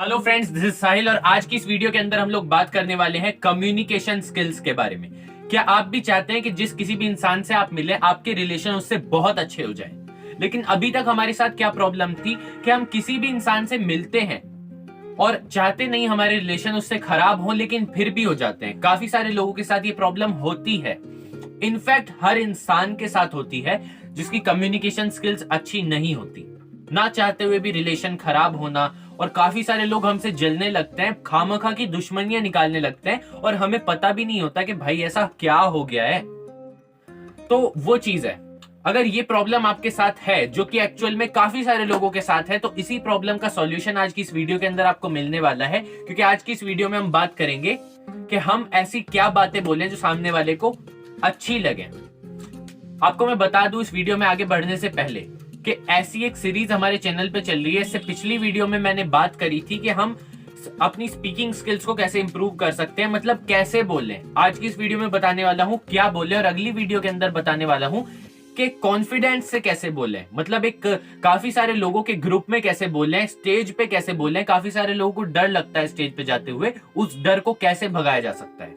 Hello friends, this is साहिल और आज की इस वीडियो के अंदर हम लोग बात करने वाले हैं कम्युनिकेशन स्किल्स के बारे में। क्या आप भी चाहते हैं कि जिस किसी भी इंसान से आप मिले आपके रिलेशन उससे बहुत अच्छे हो जाए? लेकिन अभी तक हमारे साथ क्या प्रॉब्लम थी कि हम किसी भी इंसान से मिलते हैं और चाहते नहीं हमारे रिलेशन उससे खराब हो, लेकिन फिर भी हो जाते हैं। काफी सारे लोगों के साथ ये प्रॉब्लम होती है। इनफैक्ट हर इंसान के साथ होती है जिसकी कम्युनिकेशन स्किल्स अच्छी नहीं होती। ना चाहते हुए भी रिलेशन खराब होना, और काफी सारे लोग हमसे जलने लगते हैं, खामखा की दुश्मनियां निकालने लगते हैं और हमें पता भी नहीं होता कि भाई ऐसा क्या हो गया है। तो वो चीज है, अगर ये प्रॉब्लम आपके साथ है, जो कि एक्चुअल में काफी सारे लोगों के साथ है, तो इसी प्रॉब्लम का सॉल्यूशन आज की इस वीडियो के अंदर आपको मिलने वाला है। क्योंकि आज की इस वीडियो में हम बात करेंगे कि हम ऐसी क्या बातें बोलें जो सामने वाले को अच्छी लगे। आपको मैं बता दूं इस वीडियो में आगे बढ़ने से पहले कि ऐसी एक सीरीज हमारे चैनल पे चल रही है। इससे पिछली वीडियो में मैंने बात करी थी कि हम अपनी स्पीकिंग स्किल्स को कैसे इंप्रूव कर सकते हैं, मतलब कैसे बोलें। आज की इस वीडियो में बताने वाला हूं क्या बोले, और अगली वीडियो के अंदर बताने वाला हूं कि कॉन्फिडेंस से कैसे बोलें, मतलब एक काफी सारे लोगों के ग्रुप में कैसे बोलें, स्टेज पे कैसे बोलें। काफी सारे लोगों को डर लगता है स्टेज पे जाते हुए, उस डर को कैसे भगाया जा सकता है।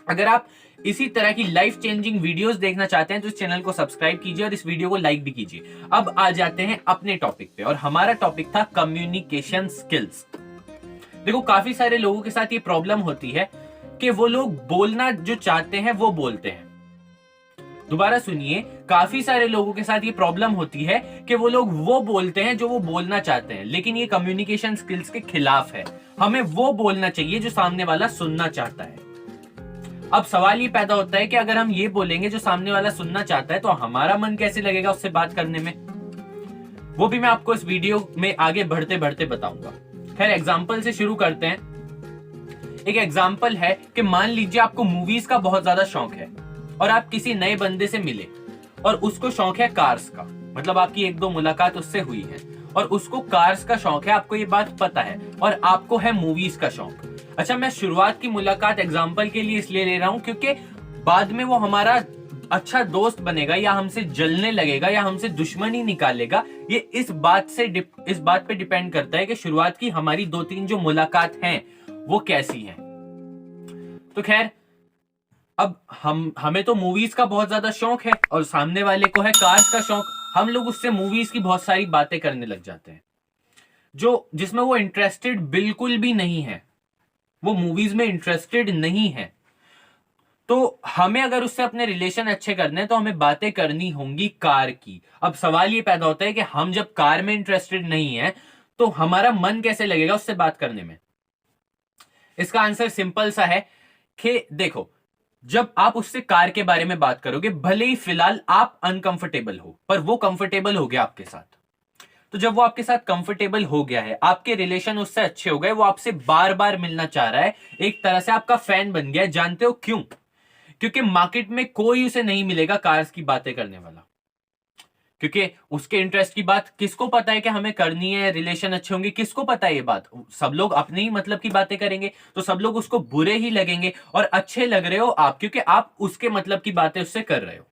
अगर आप इसी तरह की लाइफ चेंजिंग वीडियोस देखना चाहते हैं तो इस चैनल को सब्सक्राइब कीजिए और इस वीडियो को लाइक भी कीजिए। अब आ जाते हैं अपने टॉपिक पे, और हमारा टॉपिक था कम्युनिकेशन स्किल्स। देखो, काफी सारे लोगों के साथ ये प्रॉब्लम होती है कि वो लोग बोलना जो चाहते हैं वो बोलते हैं। दोबारा सुनिए, काफी सारे लोगों के साथ ये प्रॉब्लम होती है कि वो लोग वो बोलते हैं जो वो बोलना चाहते हैं, लेकिन ये कम्युनिकेशन स्किल्स के खिलाफ है। हमें वो बोलना चाहिए जो सामने वाला सुनना चाहता है। अब सवाल ये पैदा होता है कि अगर हम ये बोलेंगे जो सामने वाला सुनना चाहता है, तो हमारा मन कैसे लगेगा उससे बात करने में, वो भी मैं आपको इस वीडियो में आगे बढ़ते बढ़ते बताऊंगा। खैर, एग्जाम्पल से शुरू करते हैं। एक एग्जाम्पल है कि मान लीजिए आपको मूवीज का बहुत ज्यादा शौक है और आप किसी नए बंदे से मिले और उसको शौक है कार्स का, मतलब आपकी एक दो मुलाकात उससे हुई है और उसको कार्स का शौक है, आपको ये बात पता है, और आपको है मूवीज का शौक। अच्छा, मैं शुरुआत की मुलाकात एग्जाम्पल के लिए इसलिए ले रहा हूं क्योंकि बाद में वो हमारा अच्छा दोस्त बनेगा या हमसे जलने लगेगा या हमसे दुश्मनी निकालेगा। ये इस बात पे डिपेंड करता है कि शुरुआत की हमारी दो तीन जो मुलाकात हैं वो कैसी हैं। तो खैर, अब हमें तो मूवीज का बहुत ज्यादा शौक है और सामने वाले को है कार्स का शौक। हम लोग उससे मूवीज की बहुत सारी बातें करने लग जाते हैं जो जिसमें वो इंटरेस्टेड बिल्कुल भी नहीं है, वो मूवीज में इंटरेस्टेड नहीं है। तो हमें अगर उससे अपने रिलेशन अच्छे करने हैं तो हमें बातें करनी होंगी कार की। अब सवाल ये पैदा होता है कि हम जब कार में इंटरेस्टेड नहीं है तो हमारा मन कैसे लगेगा उससे बात करने में? इसका आंसर सिंपल सा है कि देखो, जब आप उससे कार के बारे में बात करोगे, भले ही फिलहाल आप अनकंफर्टेबल हो, पर वो कंफर्टेबल हो गया आपके साथ। तो जब वो आपके साथ कंफर्टेबल हो गया है, आपके रिलेशन उससे अच्छे हो गए, वो आपसे बार बार मिलना चाह रहा है, एक तरह से आपका फैन बन गया है। जानते हो क्यों? क्योंकि मार्केट में कोई उसे नहीं मिलेगा कार्स की बातें करने वाला, क्योंकि उसके इंटरेस्ट की बात किसको पता है कि हमें करनी है, रिलेशन अच्छे होंगे, किसको पता है ये बात? सब लोग अपने ही मतलब की बातें करेंगे, तो सब लोग उसको बुरे ही लगेंगे और अच्छे लग रहे हो आप, क्योंकि आप उसके मतलब की बातें उससे कर रहे हो।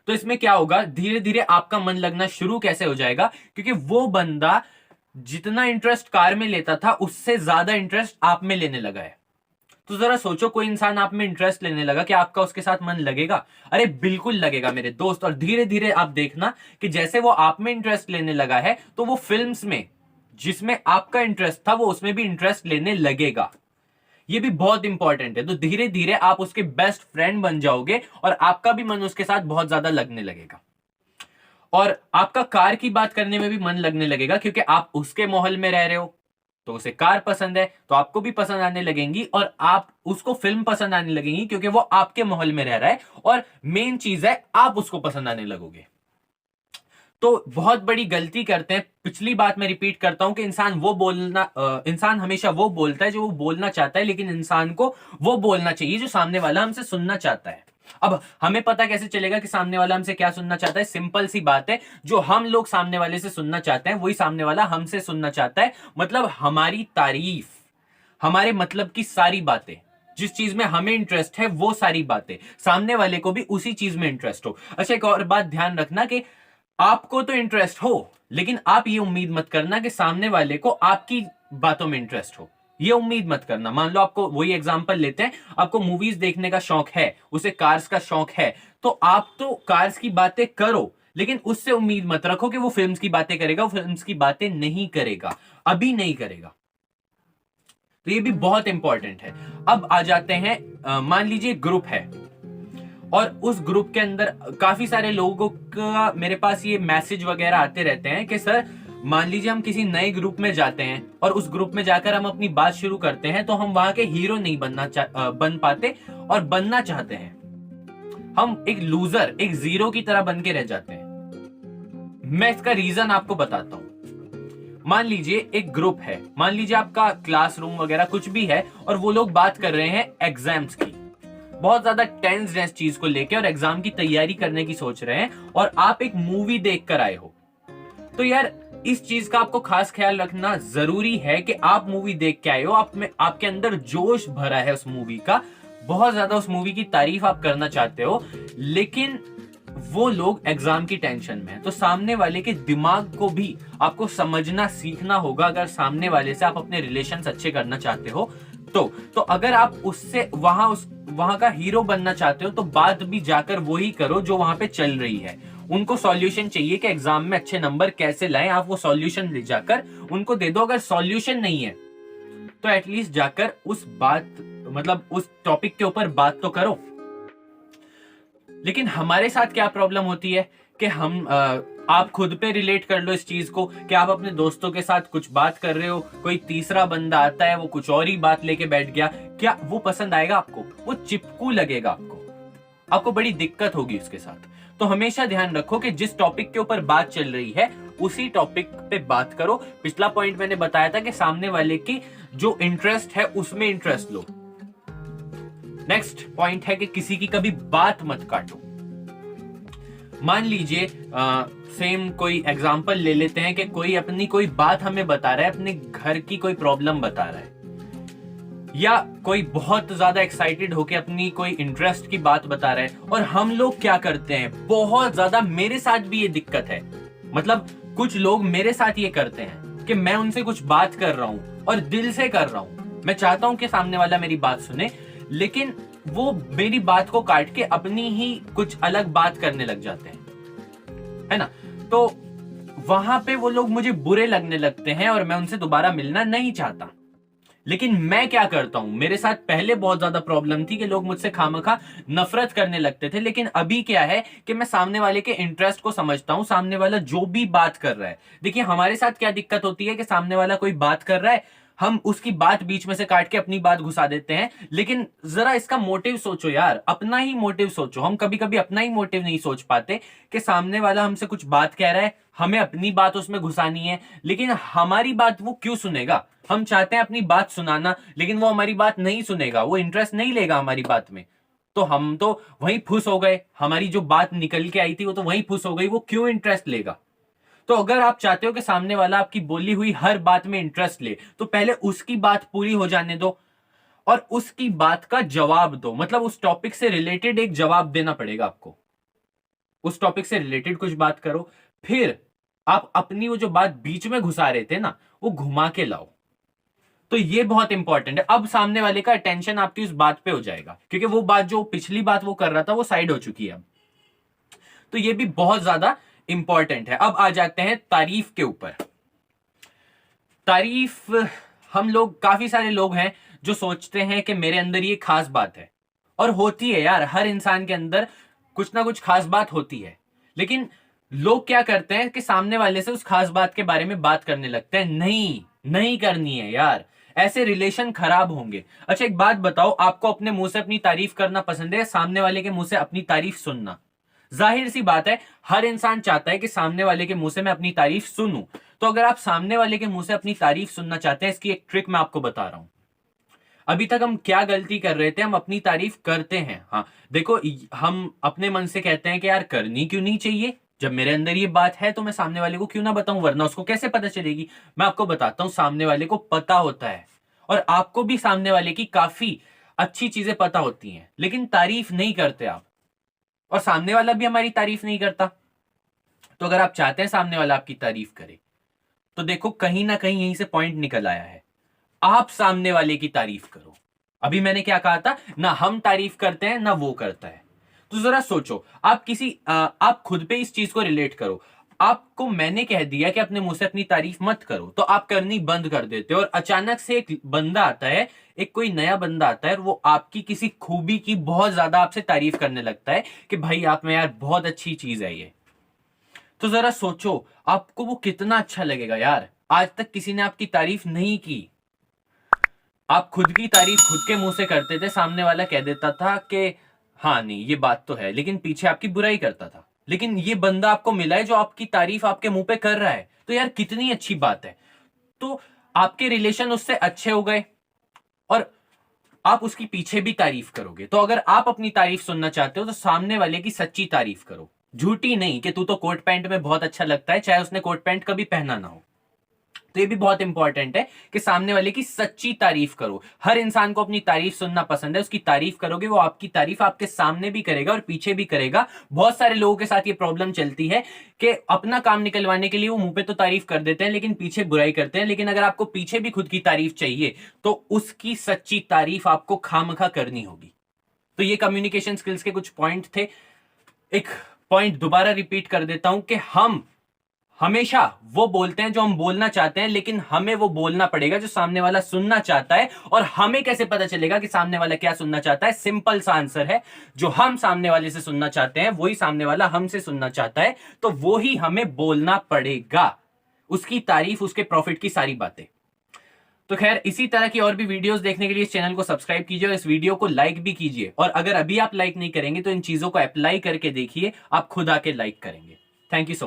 तो इसमें क्या होगा, धीरे धीरे आपका मन लगना शुरू कैसे हो जाएगा? क्योंकि वो बंदा जितना इंटरेस्ट कार में लेता था उससे ज्यादा इंटरेस्ट आप में लेने लगा है। तो जरा सोचो, कोई इंसान आप में इंटरेस्ट लेने लगा कि आपका उसके साथ मन लगेगा? अरे बिल्कुल लगेगा मेरे दोस्त। और धीरे धीरे आप देखना कि जैसे वो आप में इंटरेस्ट लेने लगा है, तो वो फिल्म्स में जिसमें आपका इंटरेस्ट था वो उसमें भी इंटरेस्ट लेने लगेगा। ये भी बहुत इंपॉर्टेंट है। तो धीरे धीरे आप उसके बेस्ट फ्रेंड बन जाओगे और आपका भी मन उसके साथ बहुत ज्यादा लगने लगेगा, और आपका कार की बात करने में भी मन लगने लगेगा, क्योंकि आप उसके माहौल में रह रहे हो, तो उसे कार पसंद है तो आपको भी पसंद आने लगेंगी, और आप उसको फिल्म पसंद आने लगेंगी क्योंकि वो आपके माहौल में रह रहा है, और मेन चीज है आप उसको पसंद आने लगोगे। तो बहुत बड़ी गलती करते हैं। पिछली बात मैं रिपीट करता हूं कि इंसान हमेशा वो बोलता है जो वो बोलना चाहता है, लेकिन इंसान को वो बोलना चाहिए जो सामने वाला हमसे सुनना चाहता है। अब हमें पता कैसे चलेगा कि सामने वाला हमसे क्या सुनना चाहता है? सिंपल सी बात है, जो हम लोग सामने वाले से सुनना चाहते हैं वही सामने वाला हमसे सुनना चाहता है। मतलब हमारी तारीफ, हमारे मतलब की सारी बातें, जिस चीज में हमें इंटरेस्ट है वो सारी बातें सामने वाले को भी उसी चीज में इंटरेस्ट हो। अच्छा, एक और बात ध्यान रखना कि आपको तो इंटरेस्ट हो, लेकिन आप ये उम्मीद मत करना कि सामने वाले को आपकी बातों में इंटरेस्ट हो, ये उम्मीद मत करना। मान लो आपको, वही एग्जांपल लेते हैं, आपको मूवीज देखने का शौक है, उसे कार्स का शौक है, तो आप तो कार्स की बातें करो, लेकिन उससे उम्मीद मत रखो कि वो फिल्म्स की बातें करेगा। वो फिल्म्स की बातें नहीं करेगा, अभी नहीं करेगा। तो ये भी बहुत इंपॉर्टेंट है। अब आ जाते हैं, मान लीजिए ग्रुप है और उस ग्रुप के अंदर काफी सारे लोगों का मेरे पास ये मैसेज वगैरह आते रहते हैं कि सर, मान लीजिए हम किसी नए ग्रुप में जाते हैं और उस ग्रुप में जाकर हम अपनी बात शुरू करते हैं, तो हम वहां के हीरो नहीं बन पाते और बनना चाहते हैं, हम एक लूजर, एक जीरो की तरह बन के रह जाते हैं। मैं इसका रीजन आपको बताता हूं। मान लीजिए एक ग्रुप है, मान लीजिए आपका क्लासरूम वगैरह कुछ भी है, और वो लोग बात कर रहे हैं एग्जाम्स की, बहुत ज्यादा टेंस है इस चीज को लेके और एग्जाम की तैयारी करने की सोच रहे हैं, और आप एक मूवी देख कर आए हो। तो यार, इस चीज का आपको खास ख्याल रखना जरूरी है कि आप मूवी देख के आए हो, आप में आपके अंदर जोश भरा है उस मूवी का, बहुत ज्यादा उस मूवी की तारीफ आप करना चाहते हो, लेकिन वो लोग एग्जाम की टेंशन में है। तो सामने वाले के दिमाग को भी आपको समझना सीखना होगा, अगर सामने वाले से आप अपने रिलेशंस अच्छे करना चाहते हो तो अगर आप उससे वहां का हीरो बनना चाहते हो, तो बात भी जाकर वही करो जो वहां पे चल रही है। उनको सॉल्यूशन चाहिए कि एग्जाम में अच्छे नंबर कैसे लाएं, आप वो सॉल्यूशन ले जाकर उनको दे दो। अगर सॉल्यूशन नहीं है तो एटलीस्ट जाकर उस टॉपिक के ऊपर बात तो करो। लेकिन हमारे साथ क्या प्रॉब्लम होती है कि आप खुद पे रिलेट कर लो इस चीज को, कि आप अपने दोस्तों के साथ कुछ बात कर रहे हो, कोई तीसरा बंदा आता है, वो कुछ और ही बात लेके बैठ गया, क्या वो पसंद आएगा आपको? वो चिपकू लगेगा आपको बड़ी दिक्कत होगी उसके साथ। तो हमेशा ध्यान रखो कि जिस टॉपिक के ऊपर बात चल रही है उसी टॉपिक पे बात करो। पिछला पॉइंट मैंने बताया था कि सामने वाले की जो इंटरेस्ट है उसमें इंटरेस्ट लो। नेक्स्ट पॉइंट है कि किसी की कभी बात मत काटो। मान लीजिए सेम कोई एग्जांपल ले लेते हैं कि कोई अपनी कोई बात हमें बता रहा है, अपने घर की कोई प्रॉब्लम बता रहा है, या कोई बहुत ज्यादा एक्साइटेड होके अपनी कोई इंटरेस्ट की बात बता रहा है, और हम लोग क्या करते हैं, बहुत ज्यादा, मेरे साथ भी ये दिक्कत है, मतलब कुछ लोग मेरे साथ ये करते हैं कि मैं उनसे कुछ बात कर रहा हूं और दिल से कर रहा हूं, मैं चाहता हूं कि सामने वाला मेरी बात सुने, लेकिन वो मेरी बात को काट के अपनी ही कुछ अलग बात करने लग जाते हैं, है ना। तो वहां पे वो लोग मुझे बुरे लगने लगते हैं और मैं उनसे दोबारा मिलना नहीं चाहता। लेकिन मैं क्या करता हूं, मेरे साथ पहले बहुत ज्यादा प्रॉब्लम थी कि लोग मुझसे खामखा नफरत करने लगते थे, लेकिन अभी क्या है कि मैं सामने वाले के इंटरेस्ट को समझता हूं, सामने वाला जो भी बात कर रहा है। देखिए, हमारे साथ क्या दिक्कत होती है कि सामने वाला कोई बात कर रहा है, हम उसकी बात बीच में से काट के अपनी बात घुसा देते हैं। लेकिन जरा इसका मोटिव सोचो यार, अपना ही मोटिव सोचो। हम कभी कभी अपना ही मोटिव नहीं सोच पाते कि सामने वाला हमसे कुछ बात कह रहा है, हमें अपनी बात उसमें घुसानी है, लेकिन हमारी बात वो क्यों सुनेगा? हम चाहते हैं अपनी बात सुनाना, लेकिन वो हमारी बात नहीं सुनेगा, वो इंटरेस्ट नहीं लेगा हमारी बात में। तो हम तो वहीं फुस हो गए, हमारी जो बात निकल के आई थी वो तो वहीं फुस हो गई, वो क्यों इंटरेस्ट लेगा? तो अगर आप चाहते हो कि सामने वाला आपकी बोली हुई हर बात में इंटरेस्ट ले, तो पहले उसकी बात पूरी हो जाने दो और उसकी बात का जवाब दो। मतलब उस टॉपिक से रिलेटेड एक जवाब देना पड़ेगा आपको, उस टॉपिक से रिलेटेड कुछ बात करो, फिर आप अपनी वो जो बात बीच में घुसा रहे थे ना, वो घुमा के लाओ। तो ये बहुत इंपॉर्टेंट है। अब सामने वाले का अटेंशन आपकी उस बात पे हो जाएगा, क्योंकि वो बात, जो पिछली बात वो कर रहा था, वो साइड हो चुकी है अब। तो ये भी बहुत ज्यादा इंपॉर्टेंट है। अब आ जाते हैं तारीफ के ऊपर। तारीफ, हम लोग, काफी सारे लोग हैं जो सोचते हैं कि मेरे अंदर ये खास बात है, और होती है यार, हर इंसान के अंदर कुछ ना कुछ खास बात होती है। लेकिन लोग क्या करते हैं कि सामने वाले से उस खास बात के बारे में बात करने लगते हैं। नहीं, नहीं करनी है यार, ऐसे रिलेशन खराब होंगे। अच्छा, एक बात बताओ, आपको अपने मुंह से अपनी तारीफ करना पसंद है, सामने वाले के मुंह से अपनी तारीफ सुनना? जाहिर सी बात है, हर इंसान चाहता है कि सामने वाले के मुंह से मैं अपनी तारीफ सुनूं। तो अगर आप सामने वाले के मुंह से अपनी तारीफ सुनना चाहते हैं, इसकी एक ट्रिक मैं आपको बता रहा हूं। अभी तक हम क्या गलती कर रहे थे, हम अपनी तारीफ करते हैं। हाँ देखो, हम अपने मन से कहते हैं कि यार करनी क्यों नहीं चाहिए, जब मेरे अंदर ये बात है तो मैं सामने वाले को क्यों ना बताऊं, वरना उसको कैसे पता चलेगी। मैं आपको बताता हूं, सामने वाले को पता होता है, और आपको भी सामने वाले की काफी अच्छी चीजें पता होती हैं, लेकिन तारीफ नहीं करते आप, और सामने वाला भी हमारी तारीफ नहीं करता। तो अगर आप चाहते हैं सामने वाला आपकी तारीफ करे, तो देखो कहीं ना कहीं यहीं से पॉइंट निकल आया है, आप सामने वाले की तारीफ करो। अभी मैंने क्या कहा था, ना हम तारीफ करते हैं ना वो करता है। तो जरा सोचो, आप खुद पे इस चीज को रिलेट करो। आपको मैंने कह दिया कि अपने मुंह से अपनी तारीफ मत करो, तो आप करनी बंद कर देते हो, और अचानक से एक बंदा आता है, एक कोई नया बंदा आता है, और वो आपकी किसी खूबी की बहुत ज्यादा आपसे तारीफ करने लगता है कि भाई आप में यार बहुत अच्छी चीज है ये। तो जरा सोचो आपको वो कितना अच्छा लगेगा यार। आज तक किसी ने आपकी तारीफ नहीं की, आप खुद की तारीफ खुद के मुंह से करते थे, सामने वाला कह देता था कि हाँ नहीं ये बात तो है, लेकिन पीछे आपकी बुराई करता था। लेकिन ये बंदा आपको मिला है जो आपकी तारीफ आपके मुंह पे कर रहा है, तो यार कितनी अच्छी बात है। तो आपके रिलेशन उससे अच्छे हो गए, और आप उसकी पीछे भी तारीफ करोगे। तो अगर आप अपनी तारीफ सुनना चाहते हो तो सामने वाले की सच्ची तारीफ करो, झूठी नहीं कि तू तो कोट पैंट में बहुत अच्छा लगता है, चाहे उसने कोट पैंट कभी पहना ना हो। तो ये भी बहुत इंपॉर्टेंट है कि सामने वाले की सच्ची तारीफ करो। हर इंसान को अपनी तारीफ सुनना पसंद है, उसकी तारीफ करोगे, वो आपकी तारीफ आपके सामने भी करेगा और पीछे भी करेगा। बहुत सारे लोगों के साथ ये प्रॉब्लम चलती है कि अपना काम निकलवाने के लिए वो मुंह पे तो तारीफ कर देते हैं लेकिन पीछे बुराई करते हैं। लेकिन अगर आपको पीछे भी खुद की तारीफ चाहिए तो उसकी सच्ची तारीफ आपको खामखा करनी होगी। तो ये कम्युनिकेशन स्किल्स के कुछ पॉइंट थे। एक पॉइंट दोबारा रिपीट कर देता हूं कि हम हमेशा वो बोलते हैं जो हम बोलना चाहते हैं, लेकिन हमें वो बोलना पड़ेगा जो सामने वाला सुनना चाहता है। और हमें कैसे पता चलेगा कि सामने वाला क्या सुनना चाहता है? सिंपल सा आंसर है, जो हम सामने वाले से सुनना चाहते हैं वही सामने वाला हमसे सुनना चाहता है, तो वो ही हमें बोलना पड़ेगा, उसकी तारीफ, उसके प्रॉफिट की सारी बातें। तो खैर, इसी तरह की और भी वीडियोस देखने के लिए इस चैनल को सब्सक्राइब कीजिए और इस वीडियो को लाइक भी कीजिए। और अगर अभी आप लाइक नहीं करेंगे तो इन चीजों को अप्लाई करके देखिए, आप खुद आके लाइक करेंगे। Thank you so much.